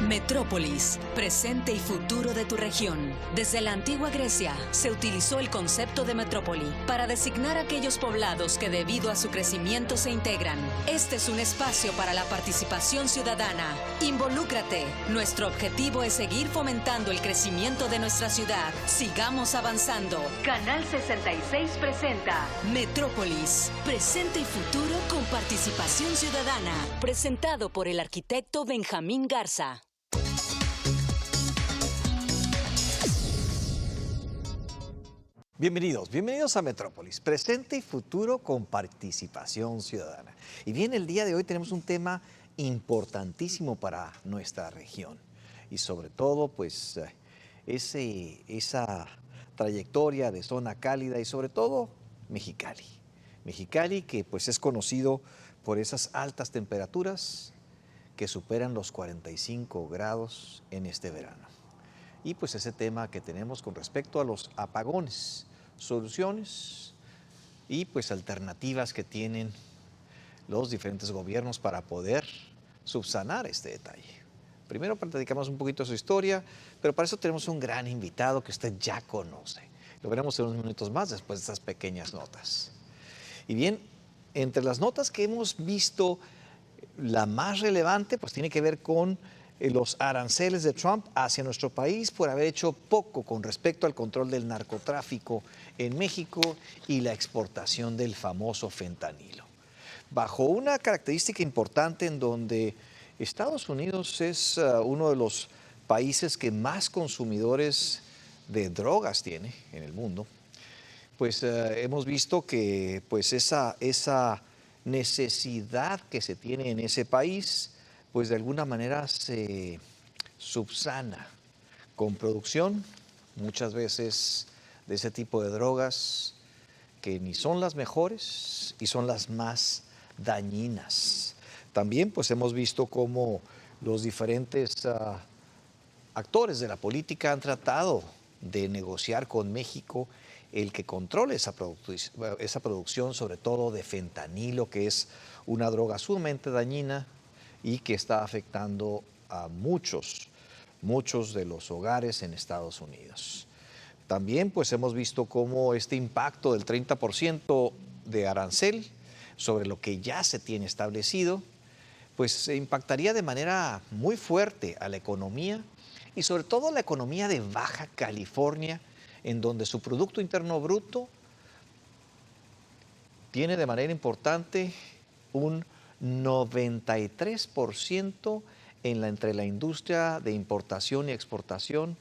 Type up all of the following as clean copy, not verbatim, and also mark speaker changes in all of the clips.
Speaker 1: Metrópolis, presente y futuro de tu región. Desde la antigua Grecia se utilizó el concepto de metrópoli para designar aquellos poblados que debido a su crecimiento se integran. Este es un espacio para la participación ciudadana. Involúcrate. Nuestro objetivo es seguir fomentando el crecimiento de nuestra ciudad. Sigamos avanzando. Canal 66 presenta Metrópolis, presente y futuro con participación ciudadana. Presentado por el arquitecto Benjamín Garza.
Speaker 2: Bienvenidos a Metrópolis, presente y futuro con participación ciudadana. Y bien, el día de hoy tenemos un tema importantísimo para nuestra región y sobre todo pues esa trayectoria de zona cálida y sobre todo Mexicali. Mexicali que pues es conocido por esas altas temperaturas que superan los 45 grados en este verano. Y pues ese tema que tenemos con respecto a los apagones, soluciones y pues alternativas que tienen los diferentes gobiernos para poder subsanar este detalle. Primero platicamos un poquito de su historia, pero para eso tenemos un gran invitado que usted ya conoce. Lo veremos en unos minutos más después de estas pequeñas notas. Y bien, entre las notas que hemos visto, la más relevante pues tiene que ver con los aranceles de Trump hacia nuestro país por haber hecho poco con respecto al control del narcotráfico en México y la exportación del famoso fentanilo. Bajo una característica importante en donde Estados Unidos es uno de los países que más consumidores de drogas tiene en el mundo, pues hemos visto que pues esa necesidad que se tiene en ese país pues de alguna manera se subsana con producción, muchas veces de ese tipo de drogas que ni son las mejores y son las más dañinas. También pues hemos visto cómo los diferentes actores de la política han tratado de negociar con México el que controle esa producción, sobre todo de fentanilo, que es una droga sumamente dañina y que está afectando a muchos de los hogares en Estados Unidos. También pues hemos visto cómo este impacto del 30% de arancel sobre lo que ya se tiene establecido, pues se impactaría de manera muy fuerte a la economía y sobre todo la economía de Baja California, en donde su Producto Interno Bruto tiene de manera importante un 93% entre la industria de importación y exportación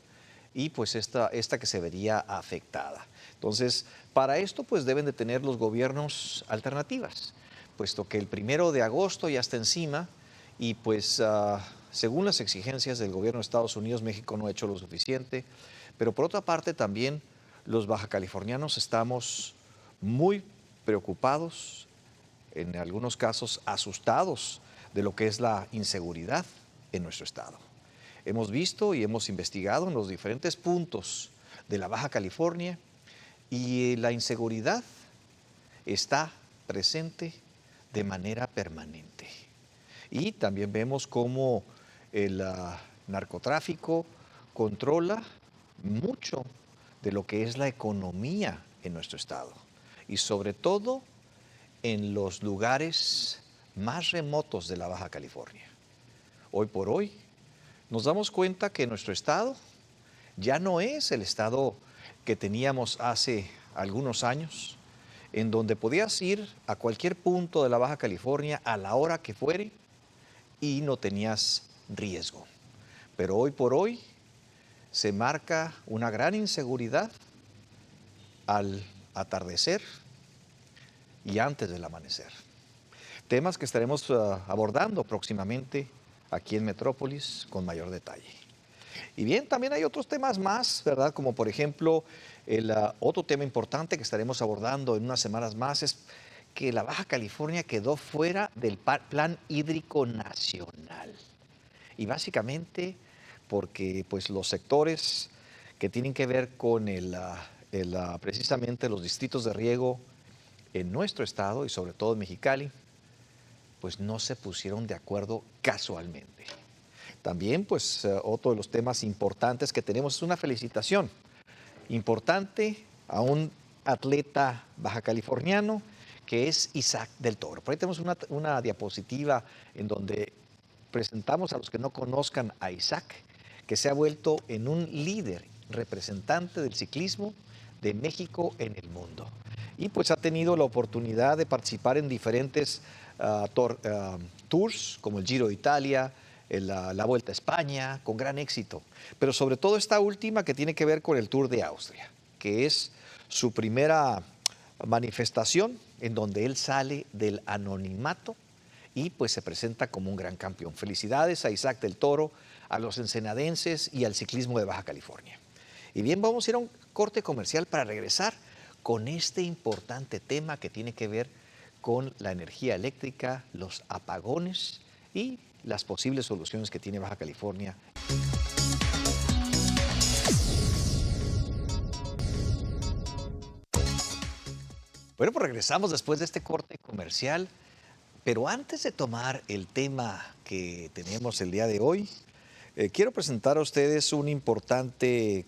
Speaker 2: y pues esta que se vería afectada. Entonces, para esto pues deben de tener los gobiernos alternativas, puesto que el 1 de agosto ya está encima y pues según las exigencias del gobierno de Estados Unidos, México no ha hecho lo suficiente, pero por otra parte también los bajacalifornianos estamos muy preocupados, en algunos casos asustados de lo que es la inseguridad en nuestro estado. Hemos visto y hemos investigado en los diferentes puntos de la Baja California y la inseguridad está presente de manera permanente. Y también vemos cómo el narcotráfico controla mucho de lo que es la economía en nuestro estado y sobre todo en los lugares más remotos de la Baja California. Hoy por hoy nos damos cuenta que nuestro estado ya no es el estado que teníamos hace algunos años, en donde podías ir a cualquier punto de la Baja California a la hora que fuere y no tenías riesgo. Pero hoy por hoy se marca una gran inseguridad al atardecer y antes del amanecer. Temas que estaremos abordando próximamente aquí en Metrópolis con mayor detalle. Y bien, también hay otros temas más, ¿verdad? Como por ejemplo, otro tema importante que estaremos abordando en unas semanas más es que la Baja California quedó fuera del Plan Hídrico Nacional. Y básicamente porque pues, los sectores que tienen que ver con precisamente los distritos de riego en nuestro estado y sobre todo en Mexicali, pues no se pusieron de acuerdo casualmente. También, pues, otro de los temas importantes que tenemos es una felicitación importante a un atleta baja californiano que es Isaac del Toro. Por ahí tenemos una diapositiva en donde presentamos a los que no conozcan a Isaac, que se ha vuelto en un líder representante del ciclismo de México en el mundo. Y pues ha tenido la oportunidad de participar en diferentes tours, como el Giro de Italia, la Vuelta a España, con gran éxito. Pero sobre todo esta última que tiene que ver con el Tour de Austria, que es su primera manifestación en donde él sale del anonimato y pues se presenta como un gran campeón. Felicidades a Isaac del Toro, a los ensenadenses y al ciclismo de Baja California. Y bien, vamos a ir a un corte comercial para regresar con este importante tema que tiene que ver con la energía eléctrica, los apagones y las posibles soluciones que tiene Baja California. Bueno, pues regresamos después de este corte comercial, pero antes de tomar el tema que tenemos el día de hoy, quiero presentar a ustedes un importante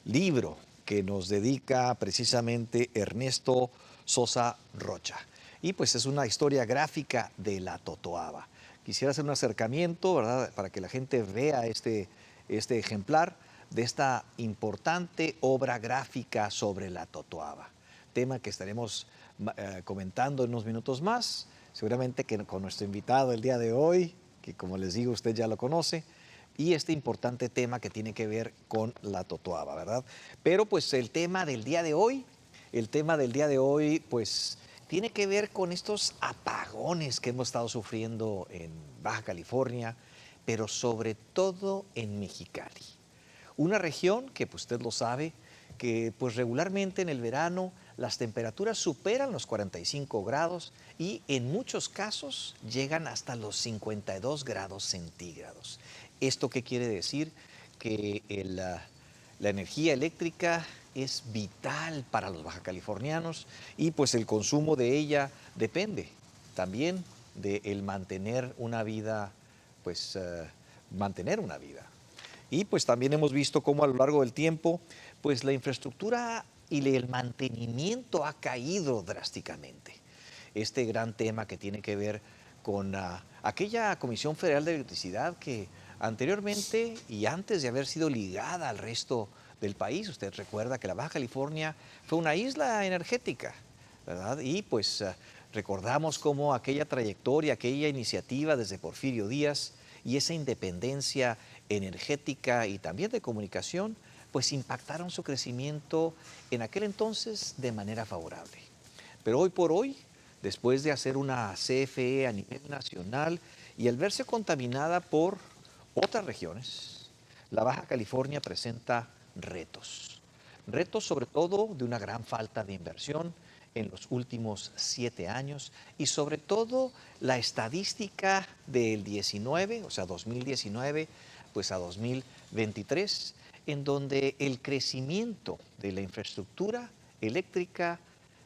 Speaker 2: libro que nos dedica precisamente Ernesto Sosa Rocha. Y pues es una historia gráfica de la Totoaba. Quisiera hacer un acercamiento, ¿verdad?, para que la gente vea este ejemplar de esta importante obra gráfica sobre la Totoaba. Tema que estaremos comentando en unos minutos más, seguramente que con nuestro invitado el día de hoy, que como les digo usted ya lo conoce, y este importante tema que tiene que ver con la Totoaba, ¿verdad? Pero pues el tema del día de hoy, pues tiene que ver con estos apagones que hemos estado sufriendo en Baja California, pero sobre todo en Mexicali. Una región que pues usted lo sabe, que pues regularmente en el verano las temperaturas superan los 45 grados y en muchos casos llegan hasta los 52 grados centígrados. ¿Esto qué quiere decir? Que la energía eléctrica es vital para los bajacalifornianos y pues el consumo de ella depende también del mantener una vida, mantener una vida. Y pues también hemos visto cómo a lo largo del tiempo, pues la infraestructura y el mantenimiento ha caído drásticamente. Este gran tema que tiene que ver con aquella Comisión Federal de Electricidad que anteriormente y antes de haber sido ligada al resto del país, usted recuerda que la Baja California fue una isla energética, ¿verdad? Y pues recordamos cómo aquella trayectoria, aquella iniciativa desde Porfirio Díaz y esa independencia energética y también de comunicación, pues impactaron su crecimiento en aquel entonces de manera favorable. Pero hoy por hoy, después de hacer una CFE a nivel nacional y al verse contaminada por otras regiones, la Baja California presenta retos. Retos sobre todo de una gran falta de inversión en los últimos 7 años y sobre todo la estadística del 19, o sea 2019, pues a 2023, en donde el crecimiento de la infraestructura eléctrica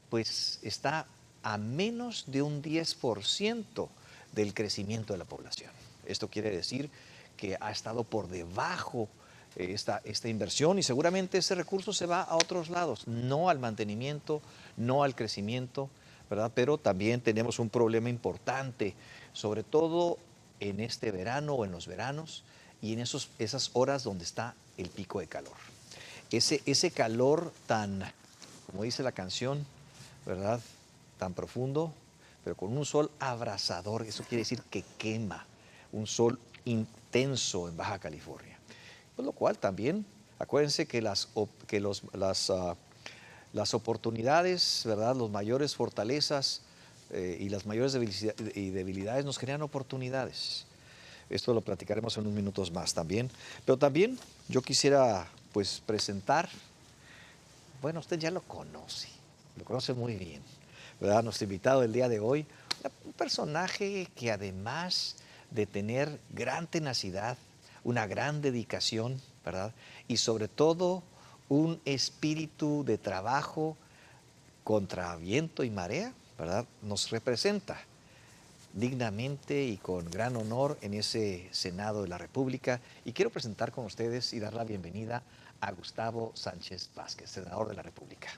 Speaker 2: pues está a menos de un 10% del crecimiento de la población. Esto quiere decir que ha estado por debajo esta inversión y seguramente ese recurso se va a otros lados, no al mantenimiento, no al crecimiento, ¿verdad? Pero también tenemos un problema importante, sobre todo en este verano o en los veranos y en esas horas donde está el pico de calor. Ese calor tan, como dice la canción, ¿verdad?, tan profundo, pero con un sol abrasador, eso quiere decir que quema, un sol intenso en Baja California. Por lo cual también, acuérdense que las oportunidades, ¿verdad?, las mayores fortalezas y las mayores debilidades nos crean oportunidades. Esto lo platicaremos en unos minutos más también. Pero también yo quisiera pues presentar, bueno, usted ya lo conoce muy bien, ¿verdad? Nuestro invitado del día de hoy, un personaje que además de tener gran tenacidad, una gran dedicación, ¿verdad?, y sobre todo un espíritu de trabajo contra viento y marea, ¿verdad?, nos representa. dignamente y con gran honor en ese Senado de la República. Y quiero presentar con ustedes y dar la bienvenida a Gustavo Sánchez Vázquez, senador de la República.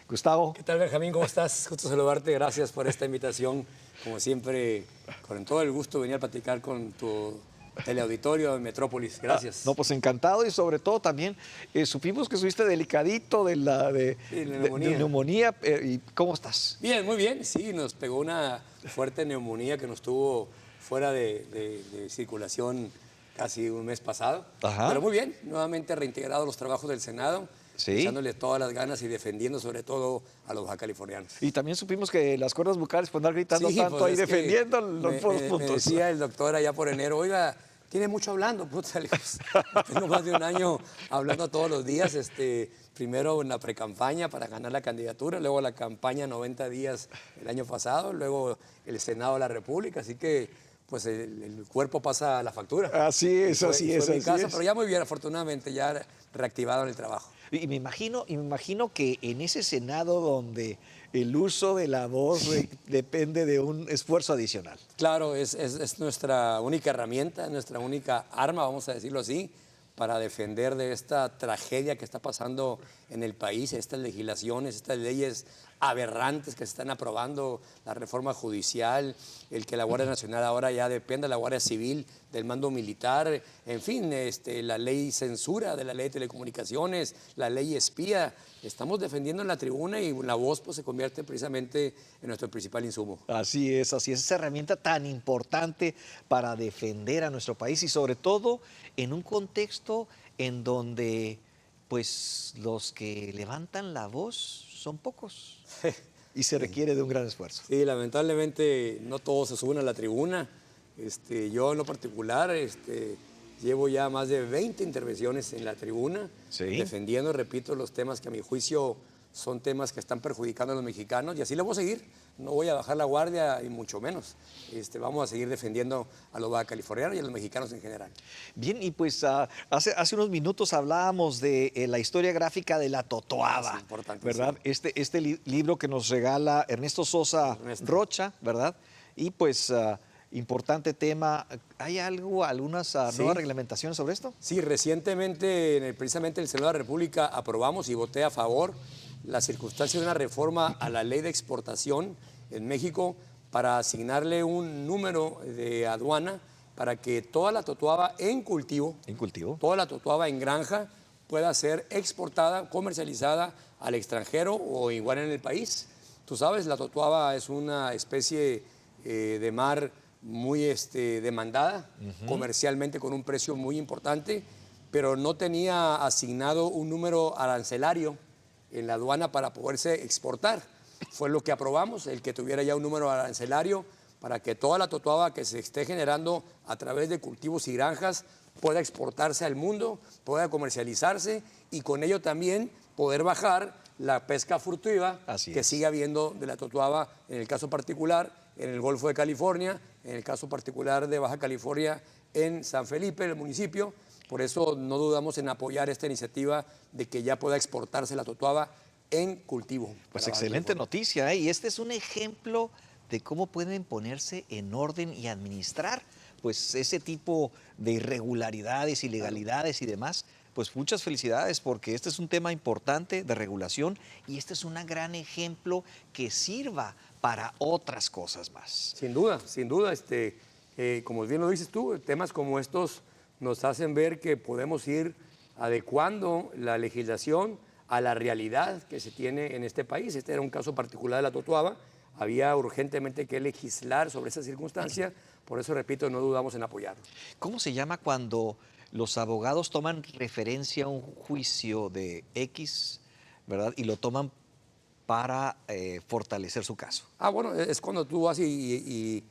Speaker 2: Gustavo.
Speaker 3: ¿Qué tal, Benjamín? ¿Cómo estás? Gusto saludarte. Gracias por esta invitación. Como siempre, con todo el gusto venir a platicar con tu teleauditorio de Metrópolis. Gracias.
Speaker 2: No, pues encantado, y sobre todo también supimos que estuviste delicadito de neumonía. ¿Y cómo estás?
Speaker 3: Bien, muy bien. Sí, nos pegó una fuerte neumonía que nos tuvo fuera de circulación casi un mes pasado.
Speaker 2: Ajá.
Speaker 3: Pero muy bien, nuevamente reintegrado los trabajos del Senado.
Speaker 2: Sí.
Speaker 3: Echándole todas las ganas y defendiendo sobre todo a los bajacalifornianos.
Speaker 2: Y también supimos que las cuerdas bucales por andar gritando
Speaker 3: Sí,
Speaker 2: tanto
Speaker 3: pues
Speaker 2: ahí defendiendo los puntos.
Speaker 3: Me decía el doctor allá por enero, oiga, tiene mucho hablando, puta, tengo más de un año hablando todos los días, primero en la precampaña para ganar la candidatura, luego la campaña 90 días el año pasado, luego el Senado de la República, así que pues el cuerpo pasa la factura.
Speaker 2: Así es, así es.
Speaker 3: Pero ya muy bien, afortunadamente, ya reactivado en el trabajo.
Speaker 2: Y me imagino que en ese Senado donde el uso de la voz depende de un esfuerzo adicional.
Speaker 3: Claro, es nuestra única herramienta, nuestra única arma, vamos a decirlo así, para defender de esta tragedia que está pasando en el país, estas legislaciones, estas leyes aberrantes que se están aprobando, la reforma judicial, el que la Guardia Nacional ahora ya dependa de la Guardia Civil, del mando militar, en fin, la ley censura de la ley de telecomunicaciones, la ley espía. Estamos defendiendo en la tribuna y la voz pues, se convierte precisamente en nuestro principal insumo.
Speaker 2: Así es, esa herramienta tan importante para defender a nuestro país y sobre todo en un contexto en donde pues los que levantan la voz son pocos y se requiere de un gran esfuerzo.
Speaker 3: Sí, lamentablemente no todos se suben a la tribuna. Yo en lo particular llevo ya más de 20 intervenciones en la tribuna,
Speaker 2: sí,
Speaker 3: defendiendo, repito, los temas que a mi juicio son temas que están perjudicando a los mexicanos y así lo voy a seguir. No voy a bajar la guardia y mucho menos. Vamos a seguir defendiendo a los bajacalifornianos y a los mexicanos en general.
Speaker 2: Bien, y pues hace unos minutos hablábamos de la historia gráfica de la totoaba,
Speaker 3: Es importante,
Speaker 2: ¿verdad?
Speaker 3: sí.
Speaker 2: Este libro que nos regala Ernesto Sosa Rocha, ¿verdad? Y pues importante tema. ¿Hay algunas nuevas reglamentaciones sobre esto?
Speaker 3: Sí, recientemente, precisamente en el Senado de la República, aprobamos y voté a favor la circunstancia de una reforma a la ley de exportación en México para asignarle un número de aduana para que toda la totoaba en cultivo, toda la totoaba en granja pueda ser exportada, comercializada al extranjero o igual en el país. Tú sabes, la totoaba es una especie de mar muy demandada, comercialmente con un precio muy importante, pero no tenía asignado un número arancelario en la aduana para poderse exportar. Fue lo que aprobamos, el que tuviera ya un número arancelario para que toda la totoaba que se esté generando a través de cultivos y granjas pueda exportarse al mundo, pueda comercializarse y con ello también poder bajar la pesca furtiva que sigue habiendo de la totoaba en el caso particular en el Golfo de California, en el caso particular de Baja California en San Felipe, el municipio. Por eso no dudamos en apoyar esta iniciativa de que ya pueda exportarse la totoaba en cultivo.
Speaker 2: Pues excelente noticia, ¿eh? Y este es un ejemplo de cómo pueden ponerse en orden y administrar pues ese tipo de irregularidades, ilegalidades y demás. Pues muchas felicidades porque este es un tema importante de regulación y este es un gran ejemplo que sirva para otras cosas más.
Speaker 3: Sin duda, como bien lo dices tú, temas como estos nos hacen ver que podemos ir adecuando la legislación a la realidad que se tiene en este país. Este era un caso particular de la totoaba. Había urgentemente que legislar sobre esa circunstancia. Por eso, repito, no dudamos en apoyarlo.
Speaker 2: ¿Cómo se llama cuando los abogados toman referencia a un juicio de X, ¿verdad? Y lo toman para fortalecer su caso?
Speaker 3: Bueno, es cuando tú vas y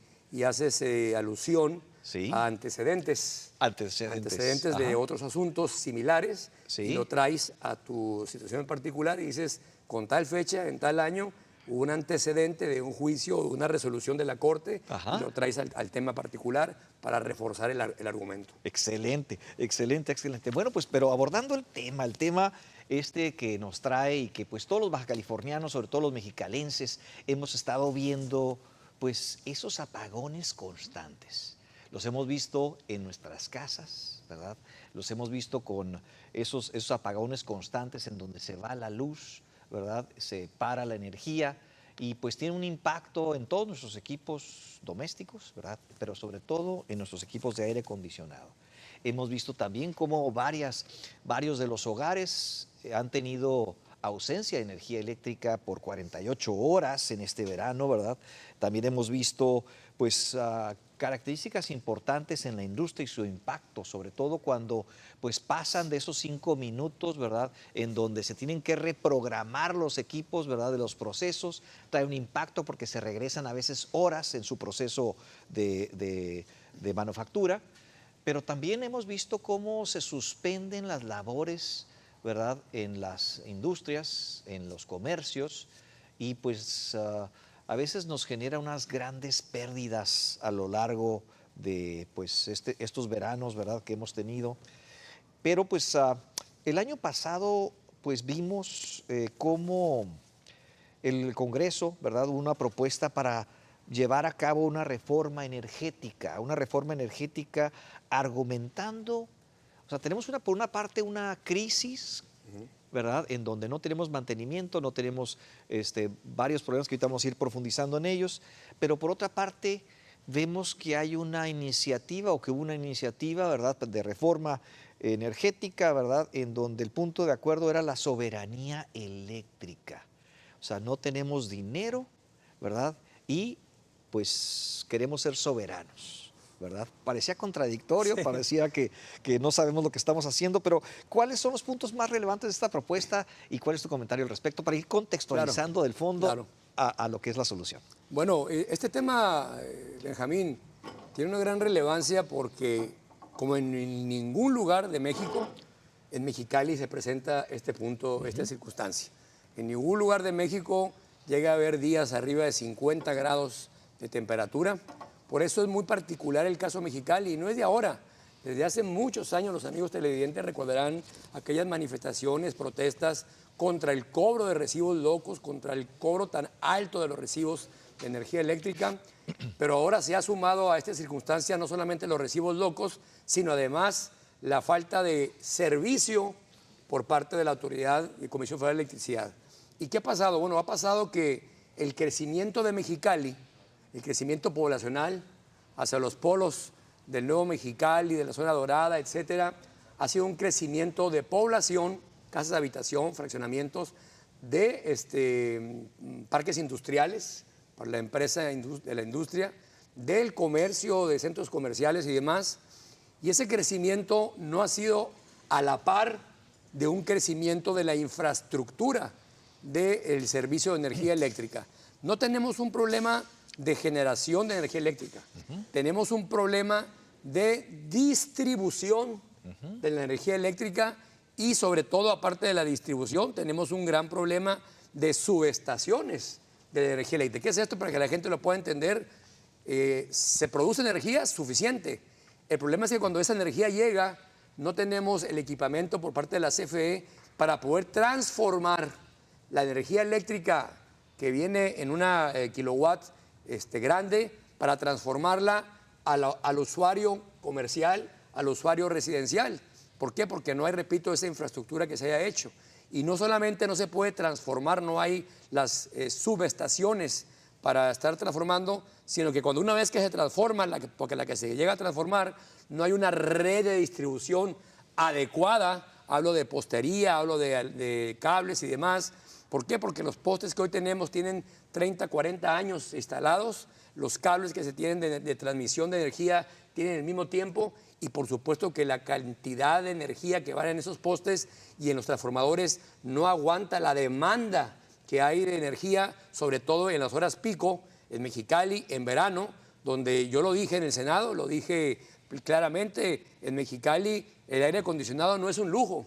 Speaker 3: haces alusión a antecedentes de otros asuntos similares, y lo traes a tu situación en particular y dices, con tal fecha, en tal año, hubo un antecedente de un juicio o una resolución de la Corte, y lo traes al tema particular para reforzar el argumento.
Speaker 2: Excelente, excelente, excelente. Bueno, pues, pero abordando el tema que nos trae y que pues todos los bajacalifornianos, sobre todo los mexicalenses, hemos estado viendo pues esos apagones constantes. Los hemos visto en nuestras casas, ¿verdad? Los hemos visto con esos apagones constantes en donde se va la luz, ¿verdad? Se para la energía y pues tiene un impacto en todos nuestros equipos domésticos, ¿verdad? Pero sobre todo en nuestros equipos de aire acondicionado. Hemos visto también cómo varios de los hogares han tenido ausencia de energía eléctrica por 48 horas en este verano, ¿verdad? También hemos visto, pues, características importantes en la industria y su impacto, sobre todo cuando, pues, pasan de esos 5 minutos, ¿verdad? En donde se tienen que reprogramar los equipos, ¿verdad? De los procesos, trae un impacto porque se regresan a veces horas en su proceso de manufactura. Pero también hemos visto cómo se suspenden las labores, ¿verdad? En las industrias, en los comercios, y pues a veces nos genera unas grandes pérdidas a lo largo de pues, estos veranos, ¿verdad? Que hemos tenido. Pero pues el año pasado pues vimos cómo el Congreso, ¿verdad? Hubo una propuesta para llevar a cabo una reforma energética argumentando, o sea, tenemos por una parte una crisis, ¿verdad? En donde no tenemos mantenimiento, no tenemos varios problemas que ahorita vamos a ir profundizando en ellos, pero por otra parte vemos que hay una iniciativa o que hubo una iniciativa, ¿verdad? De reforma energética, ¿verdad? En donde el punto de acuerdo era la soberanía eléctrica. O sea, no tenemos dinero, ¿verdad? Y pues queremos ser soberanos, ¿verdad? Parecía contradictorio, sí. Parecía que no sabemos lo que estamos haciendo, pero ¿cuáles son los puntos más relevantes de esta propuesta y cuál es tu comentario al respecto para ir contextualizando del fondo a lo que es la solución?
Speaker 3: Bueno, este tema, Benjamín, tiene una gran relevancia porque como en ningún lugar de México, en Mexicali se presenta este punto, esta circunstancia. En ningún lugar de México llega a haber días arriba de 50 grados de temperatura. Por eso es muy particular el caso Mexicali, y no es de ahora. Desde hace muchos años los amigos televidentes recordarán aquellas manifestaciones, protestas contra el cobro de recibos locos, contra el cobro tan alto de los recibos de energía eléctrica, pero ahora se ha sumado a esta circunstancia no solamente los recibos locos, sino además la falta de servicio por parte de la Autoridad y Comisión Federal de Electricidad. ¿Y qué ha pasado? Bueno, ha pasado que el crecimiento de Mexicali, el crecimiento poblacional hacia los polos del Nuevo Mexicali, de la zona dorada, etcétera, ha sido un crecimiento de población, casas de habitación, fraccionamientos, de parques industriales, para la empresa de la industria, del comercio, de centros comerciales y demás. Y ese crecimiento no ha sido a la par de un crecimiento de la infraestructura del servicio de energía eléctrica. No tenemos un problema de generación de energía eléctrica. Tenemos un problema de distribución de la energía eléctrica y sobre todo, aparte de la distribución, tenemos un gran problema de subestaciones de la energía eléctrica. ¿Qué es esto? Para que la gente lo pueda entender, se produce energía suficiente. El problema es que cuando esa energía llega, no tenemos el equipamiento por parte de la CFE para poder transformar la energía eléctrica que viene en una kilowatt grande para transformarla al usuario comercial, al usuario residencial. ¿Por qué? Porque no hay, repito, esa infraestructura que se haya hecho. Y no solamente no se puede transformar, no hay las subestaciones para estar transformando, sino que cuando una vez que se transforma, porque la que se llega a transformar, no hay una red de distribución adecuada, hablo de postería, hablo de cables y demás. ¿Por qué? Porque los postes que hoy tenemos tienen 30, 40 años instalados, los cables que se tienen de transmisión de energía tienen el mismo tiempo y por supuesto que la cantidad de energía que va en esos postes y en los transformadores no aguanta la demanda que hay de energía, sobre todo en las horas pico, en Mexicali, en verano, donde yo lo dije en el Senado, lo dije claramente, en Mexicali el aire acondicionado no es un lujo.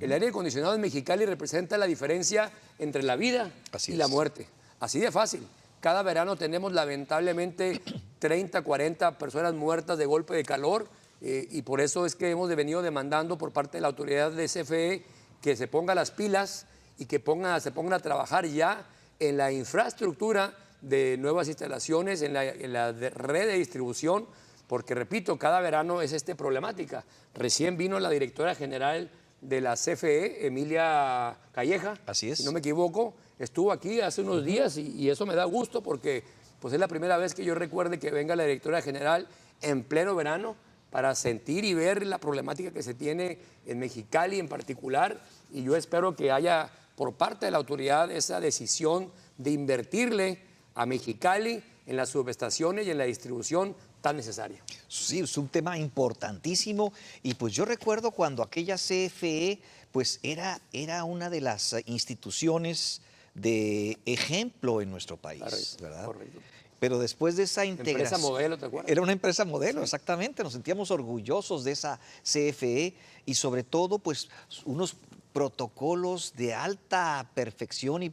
Speaker 3: El aire acondicionado en Mexicali representa la diferencia entre la vida y la muerte. Así de fácil. Cada verano tenemos lamentablemente 30, 40 personas muertas de golpe de calor y por eso es que hemos venido demandando por parte de la autoridad de CFE que se ponga las pilas y que se pongan a trabajar ya en la infraestructura de nuevas instalaciones en la red de distribución, porque repito, cada verano es problemática. Recién vino la directora general de la CFE, Emilia Calleja,
Speaker 2: Así es.
Speaker 3: si no me equivoco, estuvo aquí hace unos días y eso me da gusto porque pues es la primera vez que yo recuerde que venga la directora general en pleno verano para sentir y ver la problemática que se tiene en Mexicali en particular, y yo espero que haya por parte de la autoridad esa decisión de invertirle a Mexicali en las subestaciones y en la distribución tan necesaria.
Speaker 2: Sí, es un tema importantísimo y pues yo recuerdo cuando aquella CFE pues era una de las instituciones de ejemplo en nuestro país,
Speaker 3: Correcto,
Speaker 2: ¿verdad?
Speaker 3: correcto.
Speaker 2: Pero después de esa integración...
Speaker 3: Empresa modelo, ¿te acuerdas?
Speaker 2: Era una empresa modelo,
Speaker 3: Sí.
Speaker 2: exactamente. Nos sentíamos orgullosos de esa CFE y sobre todo, pues, unos protocolos de alta perfección y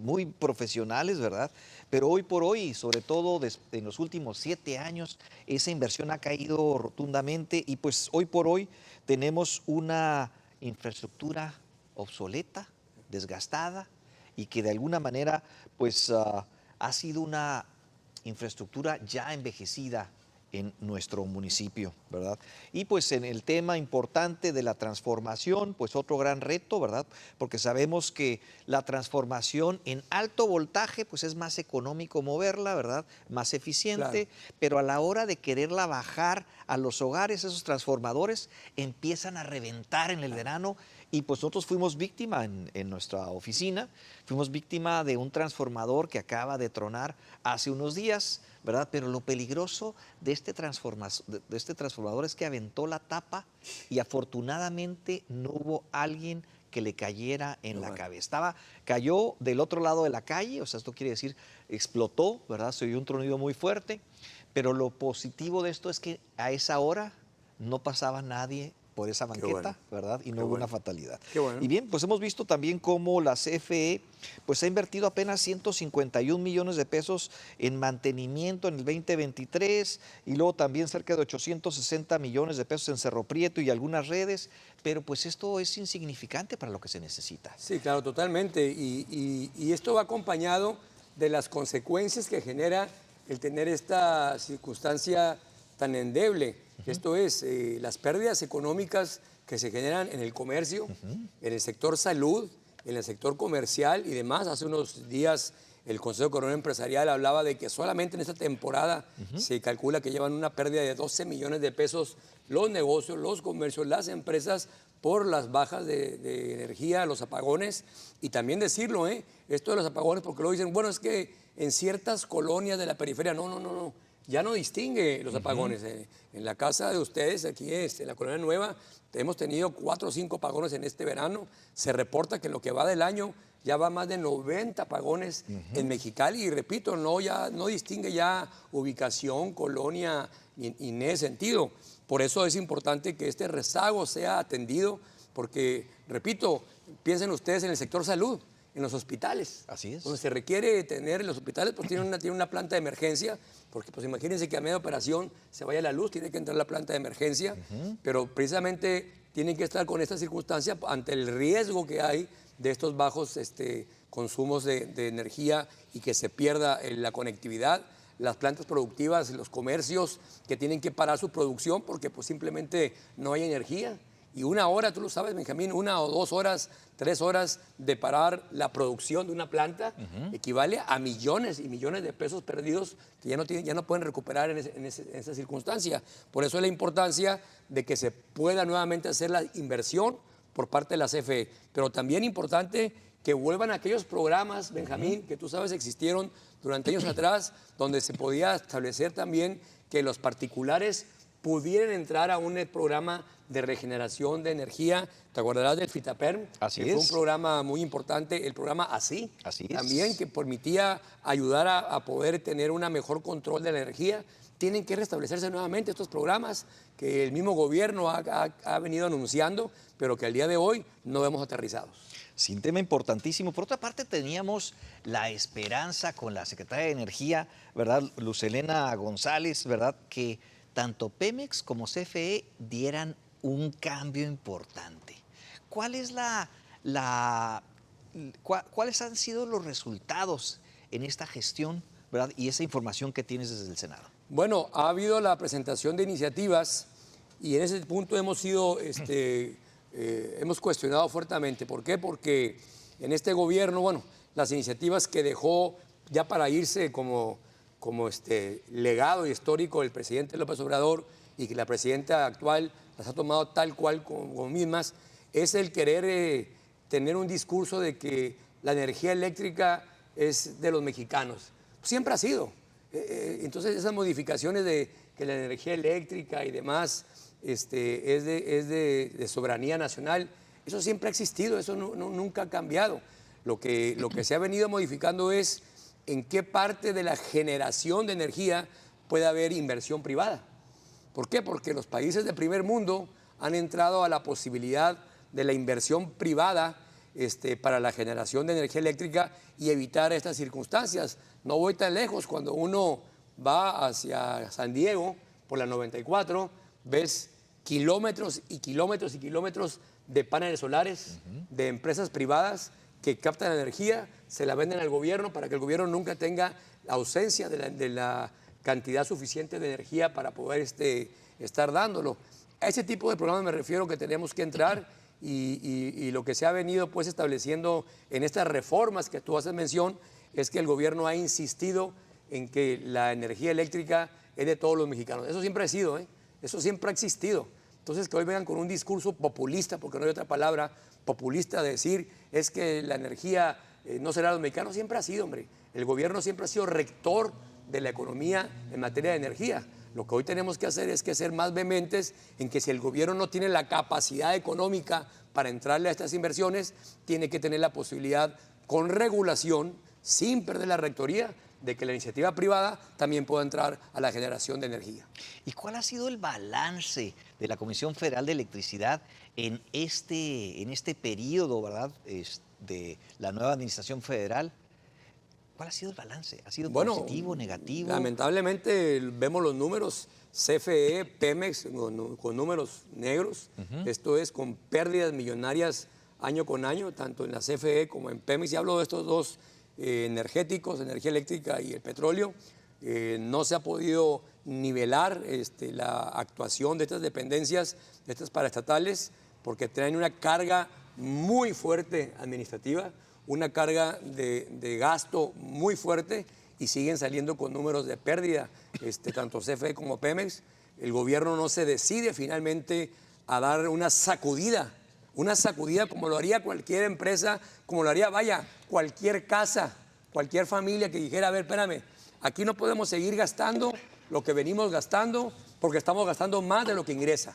Speaker 2: muy profesionales, ¿verdad? Pero hoy por hoy, sobre todo en los últimos 7 años, esa inversión ha caído rotundamente y pues hoy por hoy tenemos una infraestructura obsoleta, desgastada y que de alguna manera, pues, ha sido una infraestructura ya envejecida en nuestro municipio, ¿verdad? Y pues en el tema importante de la transformación, pues otro gran reto, ¿verdad? Porque sabemos que la transformación en alto voltaje, pues es más económico moverla, ¿verdad? Más eficiente,
Speaker 3: Claro.
Speaker 2: pero a la hora de quererla bajar a los hogares, esos transformadores empiezan a reventar en el verano y pues nosotros fuimos víctima en nuestra oficina, fuimos víctima de un transformador que acaba de tronar hace unos días, ¿verdad? Pero lo peligroso de este transformador es que aventó la tapa y afortunadamente no hubo alguien que le cayera en la cabeza. Cayó del otro lado de la calle, o sea, esto quiere decir, explotó, ¿verdad? Se oyó un tronido muy fuerte, pero lo positivo de esto es que a esa hora no pasaba nadie por esa banqueta,
Speaker 3: bueno.
Speaker 2: ¿verdad? Y no
Speaker 3: Qué
Speaker 2: hubo
Speaker 3: bueno.
Speaker 2: una fatalidad.
Speaker 3: Qué bueno.
Speaker 2: Y bien, pues hemos visto también cómo la CFE pues ha invertido apenas 151 millones de pesos en mantenimiento en el 2023 y luego también cerca de 860 millones de pesos en Cerro Prieto y algunas redes, pero pues esto es insignificante para lo que se necesita.
Speaker 3: Sí, claro, totalmente. Y esto va acompañado de las consecuencias que genera el tener esta circunstancia tan endeble. Esto es, las pérdidas económicas que se generan en el comercio, en el sector salud, en el sector comercial y demás. Hace unos días el Consejo Coordinador Empresarial hablaba de que solamente en esta temporada se calcula que llevan una pérdida de 12 millones de pesos los negocios, los comercios, las empresas por las bajas de energía, los apagones. Y también decirlo, esto de los apagones, porque luego dicen, bueno, es que en ciertas colonias de la periferia, no. Ya no distingue los apagones. En la casa de ustedes, aquí en la Colonia Nueva, hemos tenido 4 o 5 apagones en este verano. Se reporta que en lo que va del año ya va más de 90 apagones en Mexicali. Y repito, ya no distingue ya ubicación, colonia, y en ese sentido. Por eso es importante que este rezago sea atendido, porque, repito, piensen ustedes en el sector salud, en los hospitales.
Speaker 2: Así es.
Speaker 3: Donde se requiere tener en los hospitales, pues tienen una planta de emergencia, porque pues imagínense que a media operación se vaya la luz, tiene que entrar la planta de emergencia, pero precisamente tienen que estar con esta circunstancia ante el riesgo que hay de estos bajos consumos de energía y que se pierda la conectividad, las plantas productivas, los comercios que tienen que parar su producción porque pues simplemente no hay energía. Y una hora, tú lo sabes, Benjamín, 1 o 2 horas, 3 horas de parar la producción de una planta equivale a millones y millones de pesos perdidos que ya no pueden recuperar en esa circunstancia. Por eso es la importancia de que se pueda nuevamente hacer la inversión por parte de la CFE. Pero también importante que vuelvan aquellos programas, Benjamín, que tú sabes existieron durante años atrás, donde se podía establecer también que los particulares pudieran entrar a un programa de regeneración de energía. ¿Te acordarás del FITAPERM?
Speaker 2: Así
Speaker 3: que
Speaker 2: es.
Speaker 3: fue un programa muy importante, el programa Así
Speaker 2: Así es.
Speaker 3: también, que permitía ayudar a poder tener un mejor control de la energía. Tienen que restablecerse nuevamente estos programas que el mismo gobierno ha venido anunciando, pero que al día de hoy no vemos aterrizados.
Speaker 2: Sí, un tema importantísimo. Por otra parte, teníamos la esperanza con la secretaria de Energía, ¿verdad? Luz Helena González, ¿verdad? Que tanto Pemex como CFE dieran un cambio importante. ¿Cuáles han sido los resultados en esta gestión, ¿verdad? Y esa información que tienes desde el Senado.
Speaker 3: Bueno, ha habido la presentación de iniciativas y en ese punto hemos sido, hemos cuestionado fuertemente. ¿Por qué? Porque en este gobierno, bueno, las iniciativas que dejó ya para irse como legado histórico del presidente López Obrador y que la presidenta actual las ha tomado tal cual como mismas, es el querer tener un discurso de que la energía eléctrica es de los mexicanos. Siempre ha sido. Entonces esas modificaciones de que la energía eléctrica y demás es de soberanía nacional, eso siempre ha existido, eso nunca ha cambiado. Lo que se ha venido modificando es en qué parte de la generación de energía puede haber inversión privada. ¿Por qué? Porque los países de primer mundo han entrado a la posibilidad de la inversión privada para la generación de energía eléctrica y evitar estas circunstancias. No voy tan lejos, cuando uno va hacia San Diego por la 94, ves kilómetros y kilómetros y kilómetros de paneles solares de empresas privadas que captan energía, se la venden al gobierno para que el gobierno nunca tenga la ausencia de la cantidad suficiente de energía para poder estar dándolo. A ese tipo de programas me refiero que tenemos que entrar y lo que se ha venido pues estableciendo en estas reformas que tú haces mención es que el gobierno ha insistido en que la energía eléctrica es de todos los mexicanos. Eso siempre ha sido, eso siempre ha existido. Entonces que hoy vengan con un discurso populista, porque no hay otra palabra, populista, de decir es que la energía no será de los mexicanos, siempre ha sido, hombre. El gobierno siempre ha sido rector de la economía en materia de energía. Lo que hoy tenemos que hacer es que ser más vehementes en que si el gobierno no tiene la capacidad económica para entrarle a estas inversiones, tiene que tener la posibilidad con regulación, sin perder la rectoría, de que la iniciativa privada también pueda entrar a la generación de energía.
Speaker 2: ¿Y cuál ha sido el balance de la Comisión Federal de Electricidad en este periodo, ¿verdad?, de la nueva administración federal? ¿Cuál ha sido el balance? ¿Ha sido positivo, negativo?
Speaker 3: Lamentablemente vemos los números, CFE, Pemex, con números negros. Esto es con pérdidas millonarias año con año, tanto en la CFE como en Pemex. Y hablo de estos dos energéticos, energía eléctrica y el petróleo. No se ha podido nivelar la actuación de estas dependencias, de estas paraestatales, porque traen una carga muy fuerte administrativa, una carga de gasto muy fuerte y siguen saliendo con números de pérdida, tanto CFE como Pemex. El gobierno no se decide finalmente a dar una sacudida como lo haría cualquier empresa, como lo haría, cualquier casa, cualquier familia que dijera, a ver, espérame, aquí no podemos seguir gastando lo que venimos gastando porque estamos gastando más de lo que ingresa.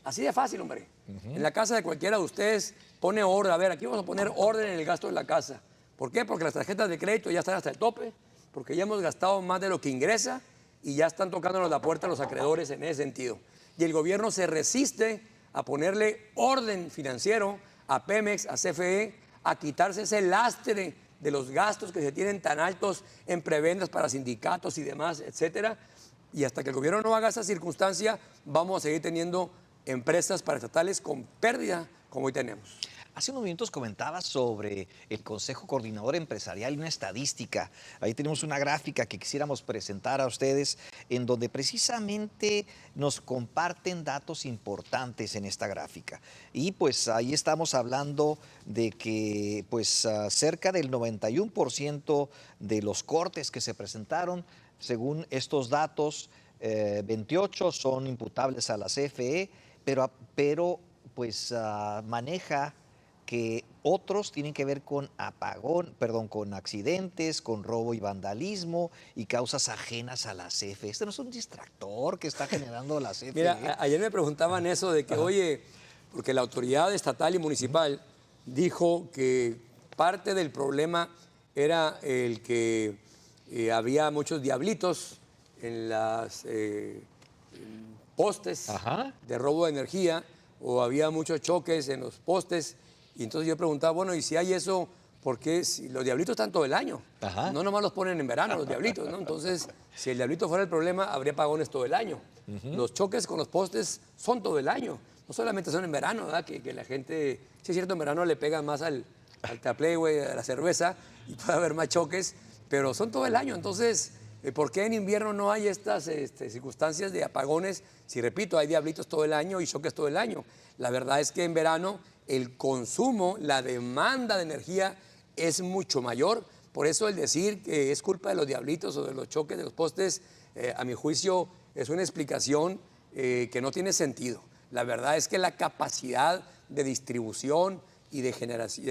Speaker 3: Así de fácil, hombre. En la casa de cualquiera de ustedes pone orden. A ver, aquí vamos a poner orden en el gasto de la casa. ¿Por qué? Porque las tarjetas de crédito ya están hasta el tope, porque ya hemos gastado más de lo que ingresa y ya están tocándonos la puerta los acreedores en ese sentido. Y el gobierno se resiste a ponerle orden financiero a Pemex, a CFE, a quitarse ese lastre de los gastos que se tienen tan altos en prebendas para sindicatos y demás, etcétera. Y hasta que el gobierno no haga esa circunstancia, vamos a seguir teniendo empresas paraestatales con pérdida como hoy tenemos.
Speaker 2: Hace unos minutos comentabas sobre el Consejo Coordinador Empresarial y una estadística. Ahí tenemos una gráfica que quisiéramos presentar a ustedes en donde precisamente nos comparten datos importantes en esta gráfica. Y pues ahí estamos hablando de que pues cerca del 91% de los cortes que se presentaron, según estos datos, 28 son imputables a la CFE, pero pues maneja que otros tienen que ver con con accidentes, con robo y vandalismo y causas ajenas a la CFE. Este no es un distractor que está generando la CFE.
Speaker 3: Mira, ayer me preguntaban eso de que, oye, porque la autoridad estatal y municipal dijo que parte del problema era el que había muchos diablitos en las postes de robo de energía, o había muchos choques en los postes. Y entonces yo preguntaba, bueno, y si hay eso, ¿por qué? Si los diablitos están todo el año. No nomás los ponen en verano los diablitos, ¿no? Entonces, si el diablito fuera el problema, habría apagones todo el año. Los choques con los postes son todo el año. No solamente son en verano, ¿verdad? Que la gente, sí es cierto, en verano le pegan más al taplé, güey, a la cerveza, y puede haber más choques, pero son todo el año. Entonces, ¿Por qué en invierno no hay estas circunstancias de apagones? Si repito, hay diablitos todo el año y choques todo el año. La verdad es que en verano el consumo, la demanda de energía es mucho mayor. Por eso el decir que es culpa de los diablitos o de los choques de los postes, a mi juicio, es una explicación que no tiene sentido. La verdad es que la capacidad de distribución y de